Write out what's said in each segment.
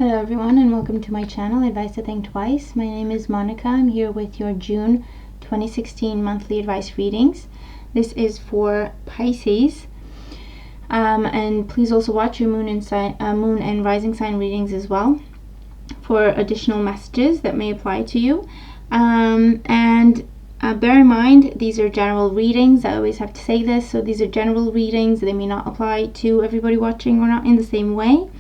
Hello everyone and welcome to my channel, Advice to Think Twice. My name is Monica. I'm here with your June 2016 monthly advice readings. This is for Pisces. And please also watch your moon and rising sign readings as well for additional messages that may apply to you. Bear in mind, these are general readings. I always have to say this. So these are general readings. They may not apply to everybody watching or not in the same way.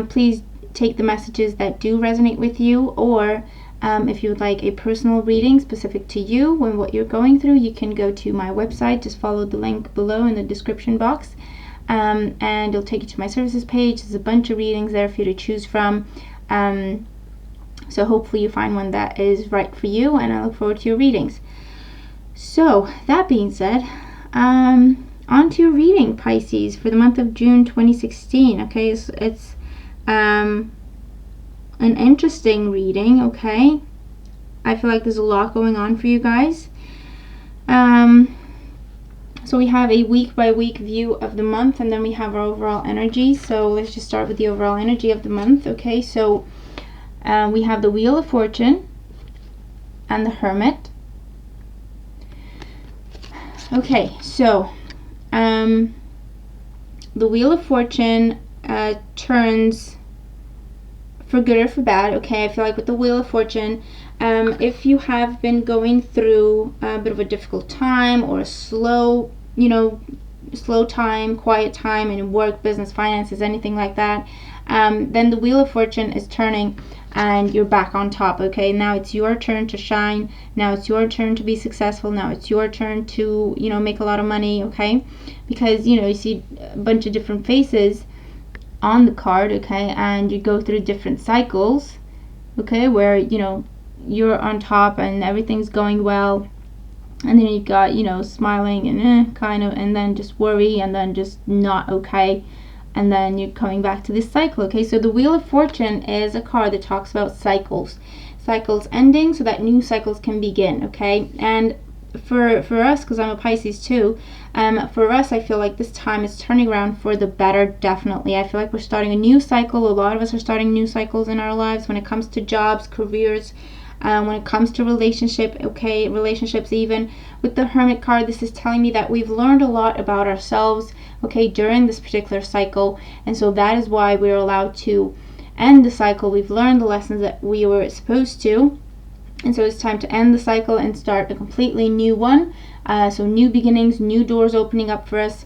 Please take the messages that do resonate with you, or if you would like a personal reading specific to you and what you're going through, you can go to my website. Just follow the link below in the description box, and it'll take you to my services page. There's a bunch of readings there for you to choose from, so hopefully you find one that is right for you, and I look forward to your readings. So that being said, on to your reading, Pisces, for the month of June 2016. Okay, it's an interesting reading. Okay, I feel like there's a lot going on for you guys. So we have a week by week view of the month, and then we have our overall energy. So let's just start with the overall energy of the month. Okay, so we have the Wheel of Fortune and the Hermit. Okay, so the Wheel of Fortune turns for good or for bad. Okay, I feel like with the Wheel of Fortune, if you have been going through a bit of a difficult time, or a slow time, quiet time in work, business, finances, anything like that, then the Wheel of Fortune is turning and you're back on top. Okay, now it's your turn to shine. Now it's your turn to be successful. Now it's your turn to, make a lot of money. Okay, because you see a bunch of different faces on the card. Okay, and you go through different cycles. Okay, where you're on top and everything's going well, and then you've got smiling and kind of, and then just worry, and then just not okay, and then you're coming back to this cycle. Okay, so the Wheel of Fortune is a card that talks about cycles ending so that new cycles can begin. Okay, and for us, because I'm a Pisces too, for us, I feel like this time is turning around for the better. Definitely, I feel like we're starting a new cycle. A lot of us are starting new cycles in our lives when it comes to jobs, careers, when it comes to relationships. Even with the Hermit card, this is telling me that we've learned a lot about ourselves, okay, during this particular cycle, and so that is why we're allowed to end the cycle. We've learned the lessons that we were supposed to, and so it's time to end the cycle and start a completely new one. So new beginnings, new doors opening up for us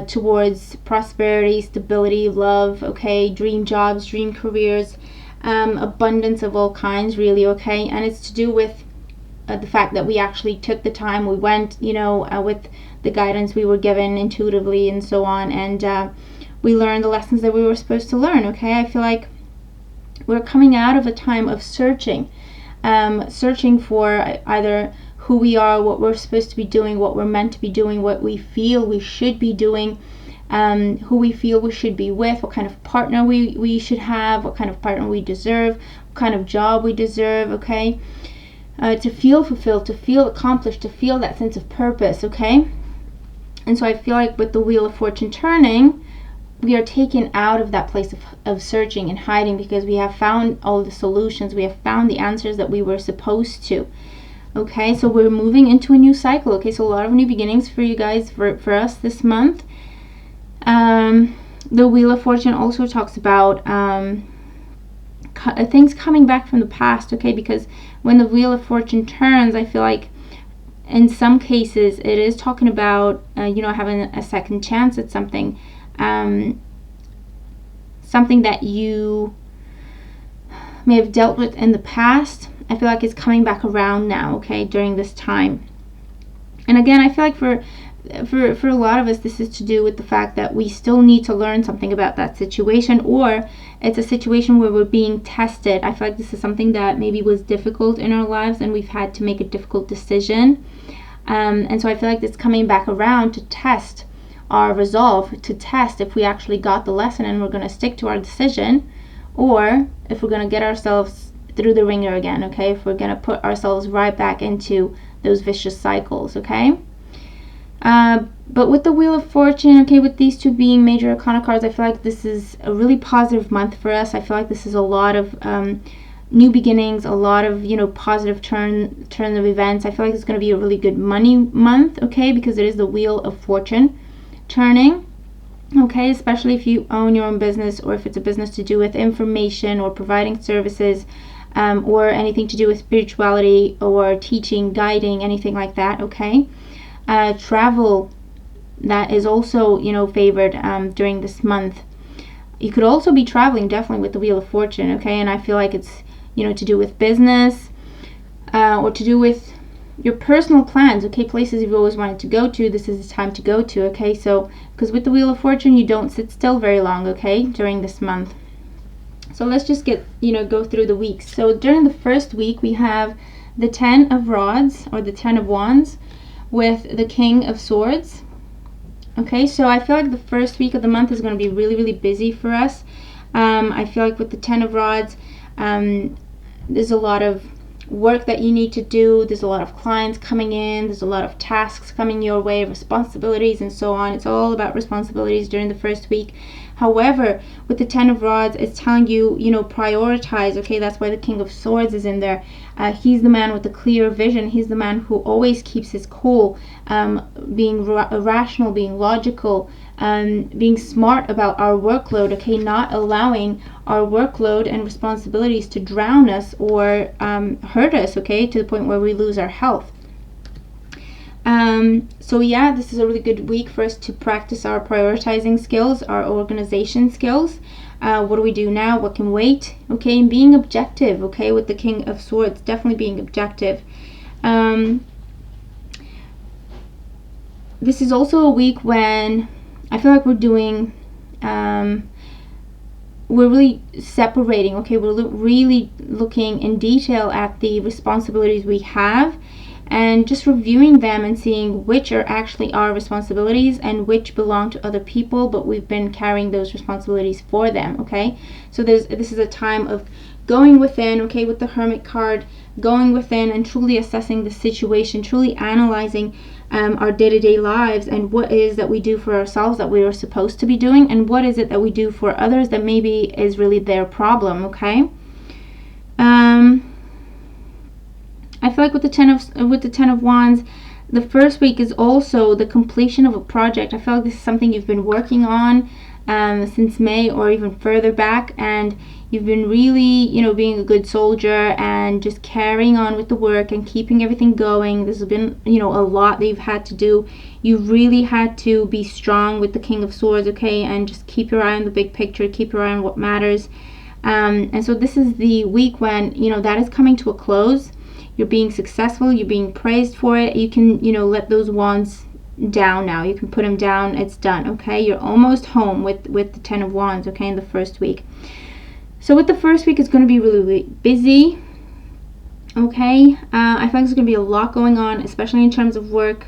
towards prosperity, stability, love, okay, dream jobs, dream careers, abundance of all kinds, really. Okay, and it's to do with the fact that we actually took the time, we went with the guidance we were given intuitively and so on, and we learned the lessons that we were supposed to learn. Okay, I feel like we're coming out of a time of searching for either who we are, what we're supposed to be doing, what we're meant to be doing, what we feel we should be doing, who we feel we should be with, what kind of partner we should have, what kind of partner we deserve, what kind of job we deserve. Okay, to feel fulfilled, to feel accomplished, to feel that sense of purpose. Okay, and so I feel like with the Wheel of Fortune turning, we are taken out of that place of searching and hiding, because we have found all the solutions, we have found the answers that we were supposed to. Okay, so we're moving into a new cycle. Okay, so a lot of new beginnings for you guys, for us this month. The Wheel of Fortune also talks about things coming back from the past. Okay, because when the Wheel of Fortune turns, I feel like in some cases it is talking about having a second chance at something, something that you may have dealt with in the past. I feel like it's coming back around now, okay, during this time. And again, I feel like for a lot of us, this is to do with the fact that we still need to learn something about that situation, or it's a situation where we're being tested. I feel like this is something that maybe was difficult in our lives and we've had to make a difficult decision. And so I feel like it's coming back around to test our resolve, to test if we actually got the lesson and we're going to stick to our decision, or if we're going to get ourselves through the ringer again. Okay, if we're going to put ourselves right back into those vicious cycles. Okay, But with the Wheel of Fortune, okay, with these two being major arcana cards, I feel like this is a really positive month for us. I feel like this is a lot of new beginnings, a lot of, you know, positive turn of events. I feel like it's going to be a really good money month, okay, because it is the Wheel of Fortune turning. Okay, especially if you own your own business, or if it's a business to do with information or providing services, or anything to do with spirituality or teaching, guiding, anything like that. Okay, travel, that is also, you know, favored during this month. You could also be traveling definitely with the Wheel of Fortune. Okay, and I feel like it's, you know, to do with business, or to do with your personal plans, okay, places you've always wanted to go to. This is the time to go to, okay? So because with the Wheel of Fortune, you don't sit still very long, okay, during this month. So let's just get, you know, go through the weeks. So during the first week, we have the 10 of Rods, or the 10 of Wands, with the King of Swords. Okay, so I feel like the first week of the month is going to be really, really busy for us. I feel like with the 10 of Rods, there's a lot of work that you need to do. There's a lot of clients coming in. There's a lot of tasks coming your way, responsibilities and so on. It's all about responsibilities during the first week. However, with the 10 of Rods, it's telling you, you know, prioritize. Okay, that's why the King of Swords is in there. He's the man with the clear vision. He's the man who always keeps his cool, being rational, being logical, being smart about our workload. Okay, not allowing our workload and responsibilities to drown us or hurt us, okay, to the point where we lose our health. So yeah, this is a really good week for us to practice our prioritizing skills, our organization skills. What do we do now? What can wait? Okay, and being objective, okay, with the King of Swords, definitely being objective. This is also a week when I feel like we're doing, we're really separating, okay, we're really looking in detail at the responsibilities we have, and just reviewing them and seeing which are actually our responsibilities and which belong to other people, but we've been carrying those responsibilities for them. Okay, so this is a time of going within, okay, with the Hermit card, going within and truly assessing the situation, truly analyzing our day-to-day lives, and what it is that we do for ourselves that we are supposed to be doing, and what is it that we do for others that maybe is really their problem. Okay, I feel like with the 10 of Wands, the first week is also the completion of a project. I feel like this is something you've been working on since May or even further back, and you've been really, you know, being a good soldier and just carrying on with the work and keeping everything going. This has been, you know, a lot that you've had to do. You really had to be strong with the King of Swords, okay, and just keep your eye on the big picture, keep your eye on what matters. And so this is the week when, you know, that is coming to a close. You're being successful, you're being praised for it. You can, you know, let those wands down now. You can put them down. It's done, okay? You're almost home with the 10 of Wands, okay, in the first week. So with the first week, it's going to be really, really busy, okay? I feel like there's going to be a lot going on, especially in terms of work.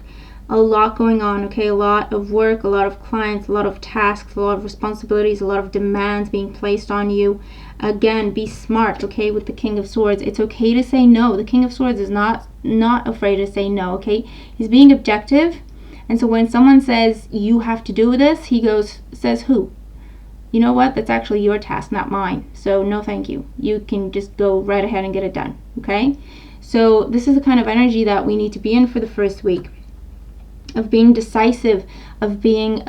A lot going on, okay? A lot of work, a lot of clients, a lot of tasks, a lot of responsibilities, a lot of demands being placed on you. Again, be smart, okay, with the King of Swords. It's okay to say no. The King of Swords is not afraid to say no, okay? He's being objective. And so when someone says, you have to do this, he says who? You know what? That's actually your task, not mine. So no thank you. You can just go right ahead and get it done, okay? So this is the kind of energy that we need to be in for the first week. Of being decisive, of being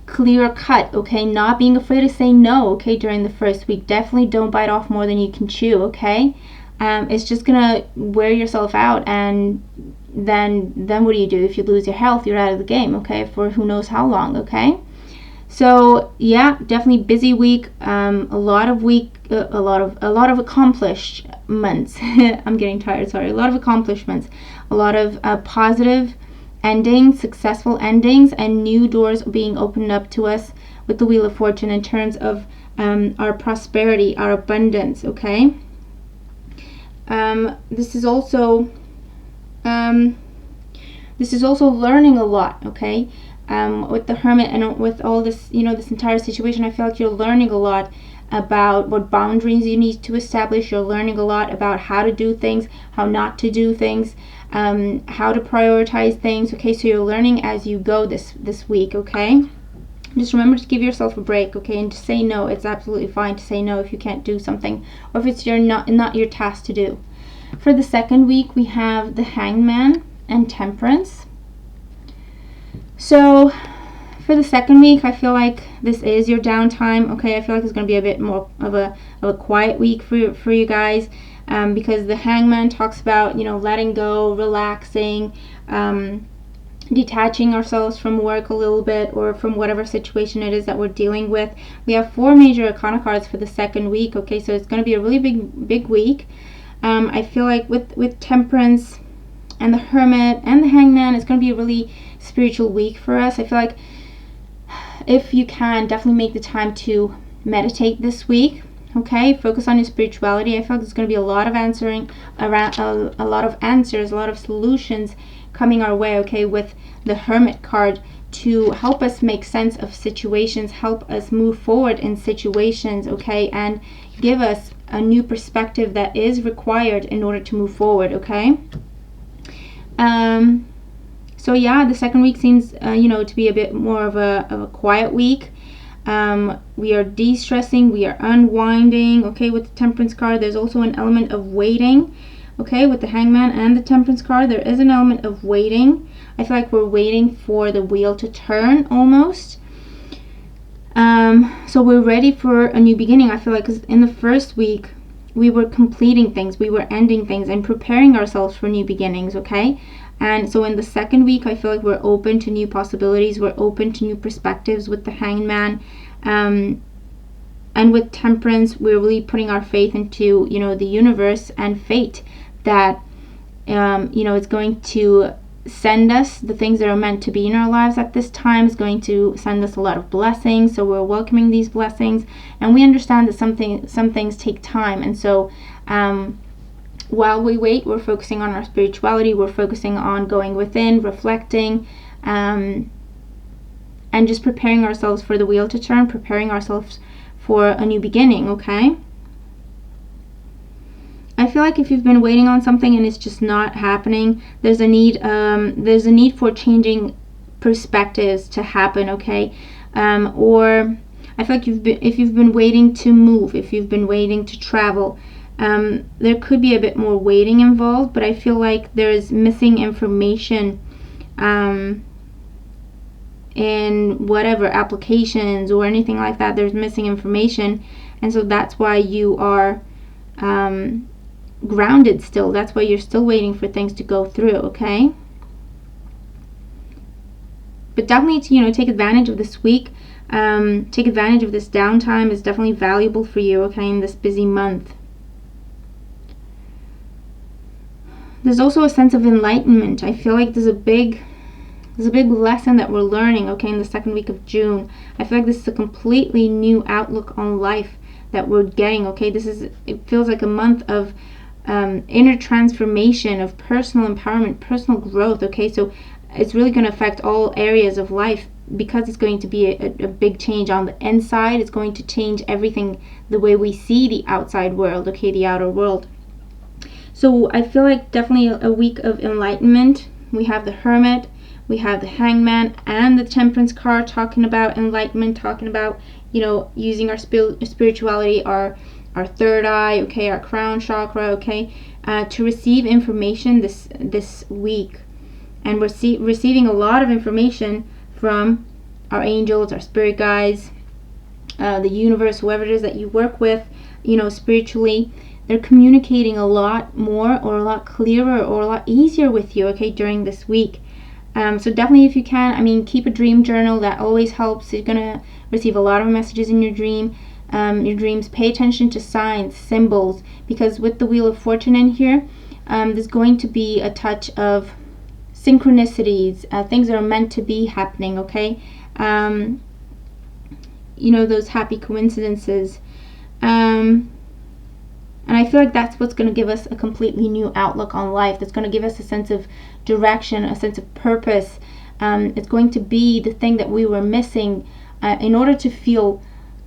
clear cut, okay, not being afraid to say no, okay, during the first week. Definitely don't bite off more than you can chew, okay? It's just gonna wear yourself out, and then what do you do? If you lose your health, you're out of the game, okay, for who knows how long, okay? So yeah, definitely busy week. A lot of accomplishments. I'm getting tired, sorry. A lot of accomplishments, a lot of positive endings, successful endings, and new doors being opened up to us with the Wheel of Fortune in terms of our prosperity, our abundance, okay? This is also learning a lot, okay? with the Hermit and with all this, this entire situation, I feel like you're learning a lot about what boundaries you need to establish. You're learning a lot about how to do things, how not to do things, how to prioritize things. Okay, so you're learning as you go this week. Okay, just remember to give yourself a break. Okay, and to say no. It's absolutely fine to say no if you can't do something, or if it's not your task to do. For the second week, we have the Hangman and Temperance. So for the second week, I feel like this is your downtime. Okay, I feel like it's going to be a bit more of a quiet week for you guys, because the Hangman talks about, letting go, relaxing, detaching ourselves from work a little bit, or from whatever situation it is that we're dealing with. We have 4 major arcana cards for the second week. Okay, so it's going to be a really big week. I feel like with Temperance and the Hermit and the Hangman, it's going to be a really spiritual week for us. I feel like if you can, definitely make the time to meditate this week. Okay, focus on your spirituality. I feel like there's going to be a lot of answers, a lot of solutions coming our way. Okay, with the Hermit card, to help us make sense of situations, help us move forward in situations. Okay, and give us a new perspective that is required in order to move forward. Okay. So yeah, the second week seems, to be a bit more of a quiet week. We are de-stressing, we are unwinding. Okay, with the Temperance card, there's also an element of waiting. Okay, with the Hangman and the Temperance card, there is an element of waiting. I feel like we're waiting for the wheel to turn almost. So we're ready for a new beginning. I feel like, 'cause in the first week, we were completing things, we were ending things, and preparing ourselves for new beginnings. Okay. And so in the second week, I feel like we're open to new possibilities. We're open to new perspectives with the Hangman. And with Temperance, we're really putting our faith into, the universe and fate, that, it's going to send us the things that are meant to be in our lives at this time. Is going to send us a lot of blessings. So we're welcoming these blessings. And we understand that some things take time. And so, while we wait, we're focusing on our spirituality. We're focusing on going within, reflecting, and just preparing ourselves for the wheel to turn, preparing ourselves for a new beginning. Okay. I feel like if you've been waiting on something and it's just not happening, there's a need for changing perspectives to happen. Okay. Or I feel like if you've been waiting to move, if you've been waiting to travel, there could be a bit more waiting involved, but I feel like there's missing information in whatever applications or anything like that. There's missing information, and so that's why you are grounded still. That's why you're still waiting for things to go through. Okay, but definitely to take advantage of this week. Take advantage of this downtime. Is definitely valuable for you. Okay, in this busy month. There's also a sense of enlightenment. I feel like there's a big lesson that we're learning, okay, in the second week of June. I feel like this is a completely new outlook on life that we're getting, okay? It feels like a month of inner transformation, of personal empowerment, personal growth, okay? So it's really going to affect all areas of life, because it's going to be a big change on the inside. It's going to change everything, the way we see the outside world, okay, the outer world. So I feel like definitely a week of enlightenment. We have the Hermit, we have the Hangman, and the Temperance card talking about enlightenment, talking about, using our spirituality, our third eye, okay, our crown chakra, okay, to receive information this week. And we're receiving a lot of information from our angels, our spirit guides, the universe, whoever it is that you work with, spiritually. They're communicating a lot more, or a lot clearer, or a lot easier with you, okay, during this week. So definitely, if you can, keep a dream journal. That always helps. You're going to receive a lot of messages in your dreams. Pay attention to signs, symbols, because with the Wheel of Fortune in here, there's going to be a touch of synchronicities, things that are meant to be happening, okay? Those happy coincidences. And I feel like that's what's going to give us a completely new outlook on life. That's going to give us a sense of direction, a sense of purpose, It's going to be the thing that we were missing in order to feel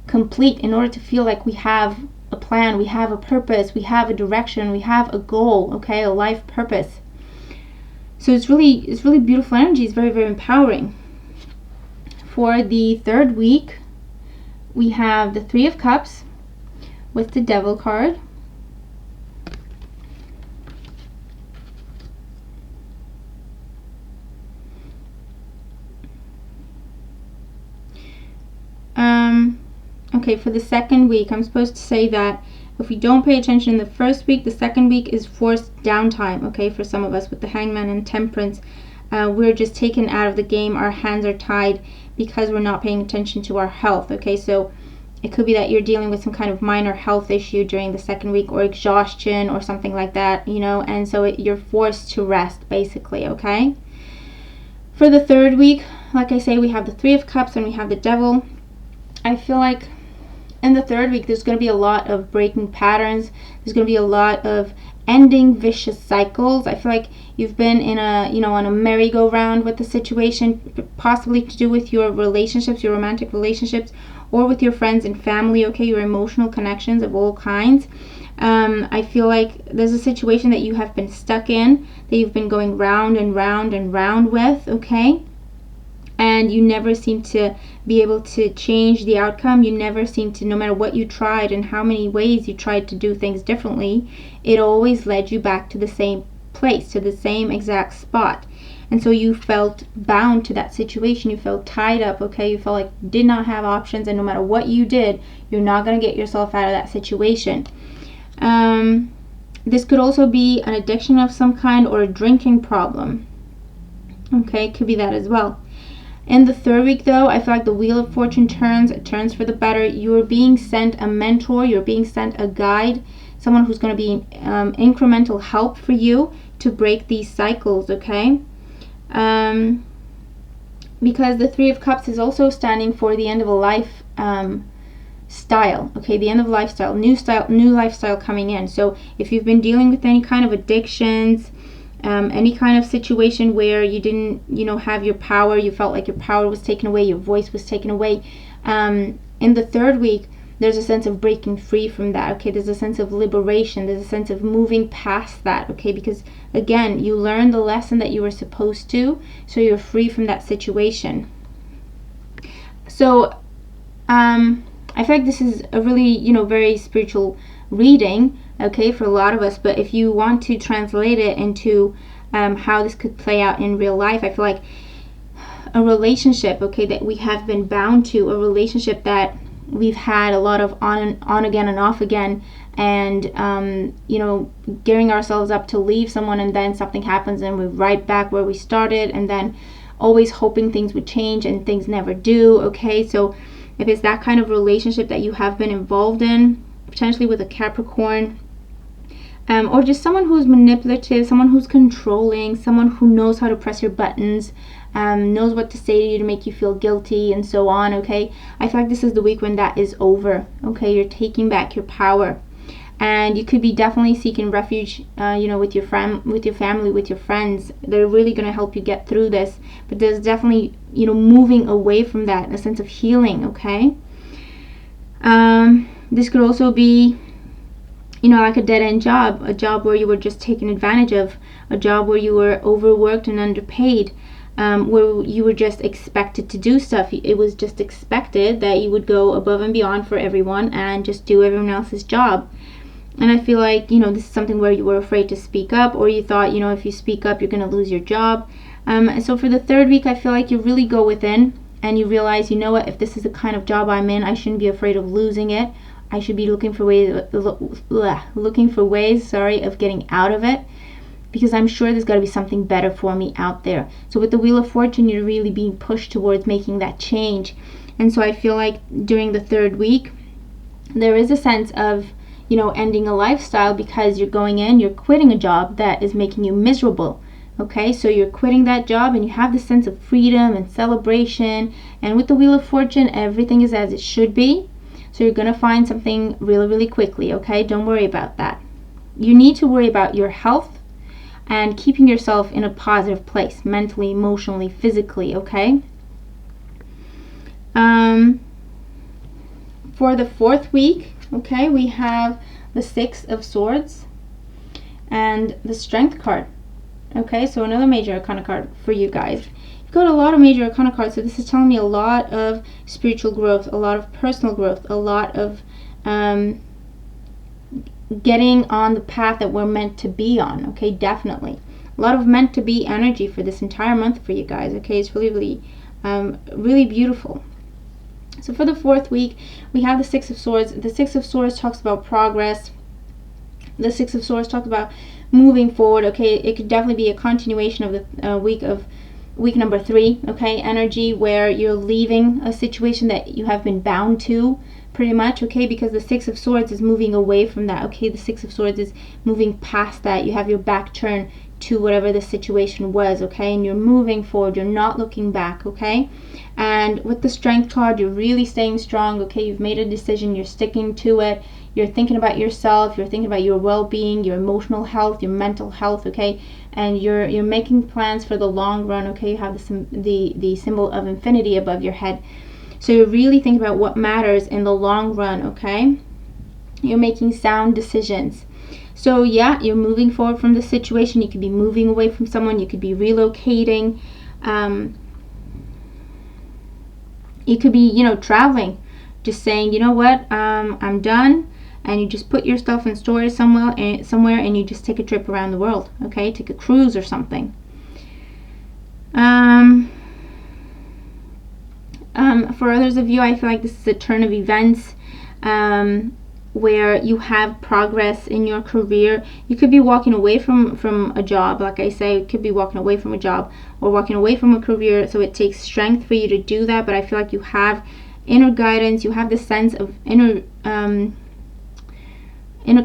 complete, in order to feel like we have a plan, we have a purpose, we have a direction, we have a goal, okay, a life purpose. So it's really beautiful energy. It's very, very empowering. For the third week, we have the Three of Cups with the Devil card. Okay, for the second week, I'm supposed to say that if we don't pay attention in the first week, the second week is forced downtime, okay, for some of us with the Hangman and Temperance. We're just taken out of the game. Our hands are tied because we're not paying attention to our health, okay? So it could be that you're dealing with some kind of minor health issue during the second week, or exhaustion or something like that, you know, and so you're forced to rest, basically, okay? For the third week, like I say, we have the Three of Cups and we have the Devil. I feel like in the third week, there's going to be a lot of breaking patterns. There's going to be a lot of ending vicious cycles. I feel like you've been in a, you know, on a merry-go-round with the situation, possibly to do with your relationships, your romantic relationships, or with your friends and family, okay, your emotional connections of all kinds. I feel like there's a situation that you have been stuck in, that you've been going round and round and round with, okay? And you never seem to be able to change the outcome. You never seem to, no matter what you tried and how many ways you tried to do things differently, it always led you back to the same place, to the same exact spot. And so you felt bound to that situation. You felt tied up, okay? You felt like you did not have options, and no matter what you did, you're not going to get yourself out of that situation. This could also be an addiction of some kind, or a drinking problem. Okay, could be that as well. In the third week, though, I feel like the Wheel of Fortune turns. It turns for the better. You're being sent a mentor. You're being sent a guide. Someone who's going to be incremental help for you to break these cycles, okay? Because the Three of Cups is also standing for the end of a life style, okay? The end of lifestyle, new lifestyle coming in. So if you've been dealing with any kind of addictions, any kind of situation where you didn't, you know, have your power, you felt like your power was taken away, your voice was taken away, in the third week, there's a sense of breaking free from that, okay? There's a sense of liberation. There's a sense of moving past that, okay? Because, again, you learned the lesson that you were supposed to, so you're free from that situation. So, I feel like this is a really, you know, very spiritual reading, okay, for a lot of us. But if you want to translate it into how this could play out in real life, I feel like a relationship, okay, that we have been bound to, a relationship that we've had a lot of on again and off again, and you know, gearing ourselves up to leave someone, and then something happens and we're right back where we started, and then always hoping things would change and things never do, okay? So if it's that kind of relationship that you have been involved in, potentially with a Capricorn, or just someone who's manipulative, someone who's controlling, someone who knows how to press your buttons, knows what to say to you to make you feel guilty, and so on, okay? I feel like this is the week when that is over, okay? You're taking back your power. And you could be definitely seeking refuge, you know, with your family, with your friends. They're really going to help you get through this. But there's definitely, you know, moving away from that, a sense of healing, okay? This could also be, you know, like a dead-end job, a job where you were just taken advantage of, a job where you were overworked and underpaid, where you were just expected to do stuff. It was just expected that you would go above and beyond for everyone and just do everyone else's job. And I feel like, you know, this is something where you were afraid to speak up, or you thought, you know, if you speak up, you're going to lose your job. So for the third week, I feel like you really go within and you realize, you know what, if this is the kind of job I'm in, I shouldn't be afraid of losing it. I should be looking for ways of getting out of it, because I'm sure there's got to be something better for me out there. So with the Wheel of Fortune, you're really being pushed towards making that change. And so I feel like during the third week, there is a sense of, you know, ending a lifestyle, because you're going in, you're quitting a job that is making you miserable. Okay, so you're quitting that job and you have this sense of freedom and celebration. And with the Wheel of Fortune, everything is as it should be. So you're going to find something really, really quickly, okay? Don't worry about that. You need to worry about your health. and keeping yourself in a positive place, mentally, emotionally, physically, okay? For the 4th week, okay, we have the 6 of Swords and the Strength card. Okay, so another major arcana card for you guys. You've got a lot of major arcana cards, so this is telling me a lot of spiritual growth, a lot of personal growth, a lot of getting on the path that we're meant to be on. Okay, definitely a lot of meant to be energy for this entire month for you guys. Okay, it's really really beautiful. So for the 4th week, we have the 6 of Swords. The 6 of Swords talks about progress. The 6 of Swords talks about moving forward. Okay, it could definitely be a continuation of the week number 3. Okay, energy where you're leaving a situation that you have been bound to, pretty much. Okay, because the 6 of Swords is moving away from that. Okay, the 6 of Swords is moving past that. You have your back turned to whatever the situation was. Okay, and you're moving forward. You're not looking back. Okay. And with the Strength card, you're really staying strong. Okay, you've made a decision, you're sticking to it, you're thinking about yourself, you're thinking about your well-being, your emotional health, your mental health. Okay, and you're making plans for the long run. Okay, you have the symbol of infinity above your head, so you're really thinking about what matters in the long run. Okay, you're making sound decisions. So yeah, you're moving forward from the situation. You could be moving away from someone, you could be relocating, you could be, traveling, just saying, you know what, I'm done, and you just put your stuff in storage somewhere, and you just take a trip around the world. Okay, take a cruise or something. For others of you, I feel like this is a turn of events, where you have progress in your career. You could be walking away from a job, like I say, you could be walking away from a job or walking away from a career, so it takes strength for you to do that, but I feel like you have inner guidance, you have the sense of inner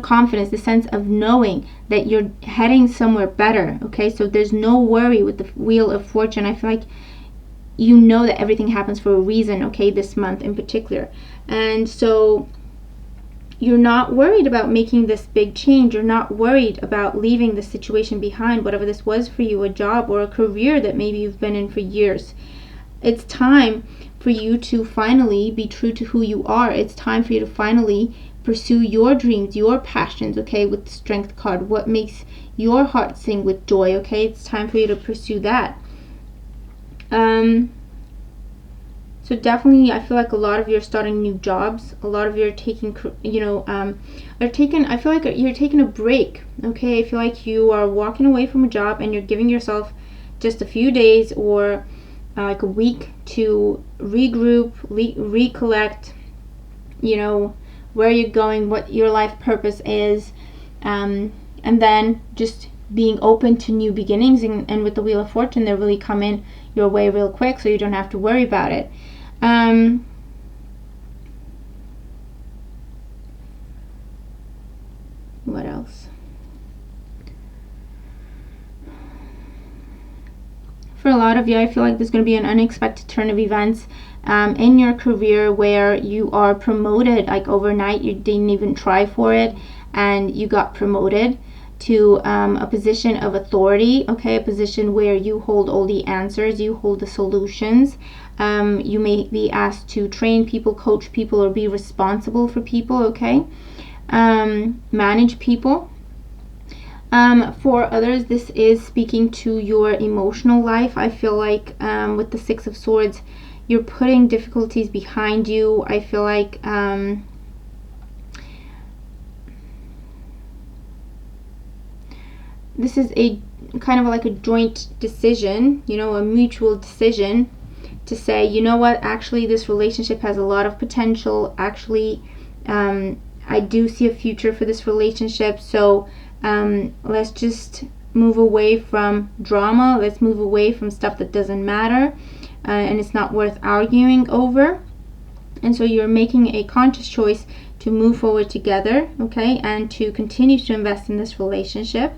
confidence, the sense of knowing that you're heading somewhere better. Okay, so there's no worry with the Wheel of Fortune. I feel like you know that everything happens for a reason, okay, this month in particular, and so you're not worried about making this big change. You're not worried about leaving the situation behind, whatever this was for you, a job or a career that maybe you've been in for years. It's time for you to finally be true to who you are. It's time for you to finally pursue your dreams, your passions, okay, with the Strength card. What makes your heart sing with joy, okay? It's time for you to pursue that. So definitely, I feel like a lot of you are starting new jobs. A lot of you are taking, I feel like you're taking a break. Okay, I feel like you are walking away from a job and you're giving yourself just a few days or like a week to regroup, recollect, where you're going, what your life purpose is, and then just being open to new beginnings. And with the Wheel of Fortune, they really come in your way real quick, so you don't have to worry about it. What else? For a lot of you, I feel like there's going to be an unexpected turn of events in your career where you are promoted like overnight. You didn't even try for it and you got promoted to a position of authority, okay, a position where you hold all the answers, you hold the solutions. You may be asked to train people, coach people, or be responsible for people, okay, manage people. For others, this is speaking to your emotional life. I feel like with the Six of Swords, you're putting difficulties behind you. I feel like this is a kind of like a joint decision, a mutual decision to say, you know what, actually this relationship has a lot of potential. Actually, I do see a future for this relationship. So let's just move away from drama. Let's move away from stuff that doesn't matter and it's not worth arguing over. And so you're making a conscious choice to move forward together, okay, and to continue to invest in this relationship.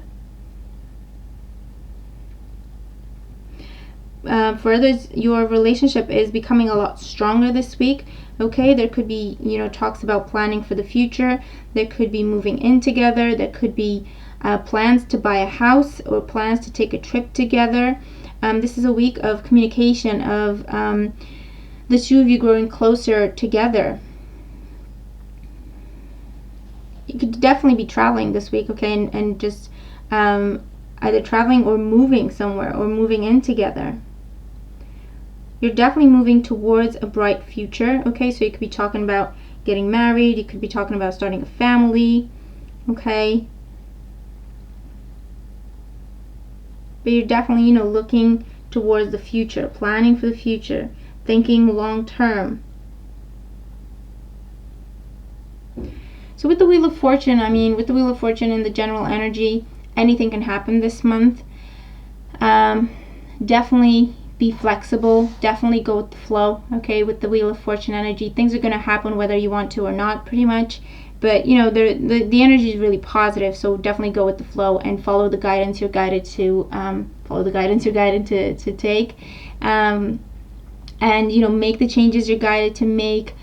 For others, your relationship is becoming a lot stronger this week. Okay, there could be, talks about planning for the future. There could be moving in together. There could be plans to buy a house or plans to take a trip together. This is a week of communication, of the two of you growing closer together. You could definitely be traveling this week, okay, and just either traveling or moving somewhere or moving in together. You're definitely moving towards a bright future, okay, so you could be talking about getting married, you could be talking about starting a family, okay, but you're definitely, looking towards the future, planning for the future, thinking long term. So with the Wheel of Fortune, with the Wheel of Fortune and the general energy, anything can happen this month. Definitely be flexible. Definitely go with the flow, okay, with the Wheel of Fortune energy. Things are going to happen whether you want to or not, pretty much. But, the energy is really positive, so definitely go with the flow and follow the guidance you're guided to, to take. And, make the changes you're guided to make.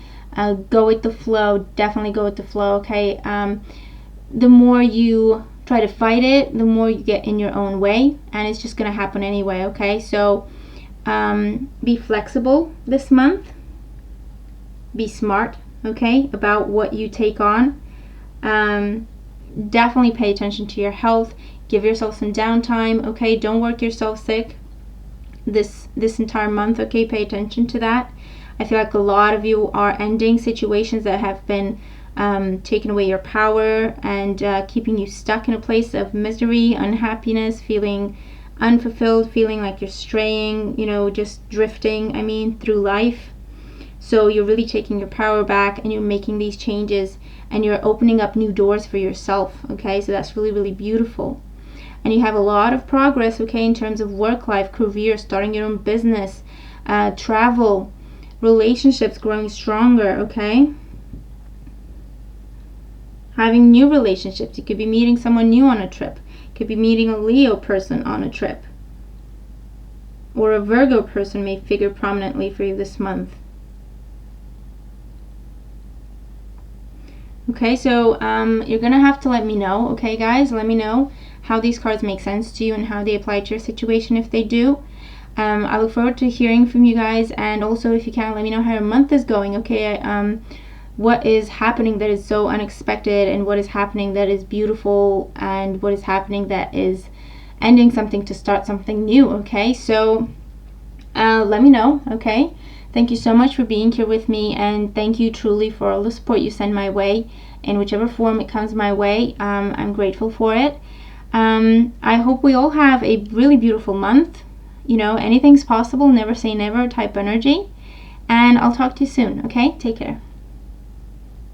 Go with the flow. Definitely go with the flow, okay? The more you try to fight it, the more you get in your own way, and it's just going to happen anyway, okay? So be flexible this month. Be smart, okay, about what you take on. Definitely pay attention to your health. Give yourself some downtime, okay? Don't work yourself sick this entire month, okay? Pay attention to that. I feel like a lot of you are ending situations that have been taking away your power and keeping you stuck in a place of misery, unhappiness, feeling unfulfilled, feeling like you're straying, just drifting, through life. So you're really taking your power back and you're making these changes and you're opening up new doors for yourself, okay? So that's really, really beautiful. And you have a lot of progress, okay, in terms of work life, career, starting your own business, travel, relationships growing stronger, okay? Having new relationships. You could be meeting someone new on a trip. You could be meeting a Leo person on a trip. Or a Virgo person may figure prominently for you this month. Okay, so you're going to have to let me know, okay, guys? Let me know how these cards make sense to you and how they apply to your situation if they do. I look forward to hearing from you guys, and also if you can, let me know how your month is going, okay? What is happening that is so unexpected, and what is happening that is beautiful, and what is happening that is ending something to start something new, okay? So let me know, okay? Thank you so much for being here with me, and thank you truly for all the support you send my way in whichever form it comes my way. I'm grateful for it. I hope we all have a really beautiful month. Anything's possible, never say never type energy. And I'll talk to you soon, okay? Take care.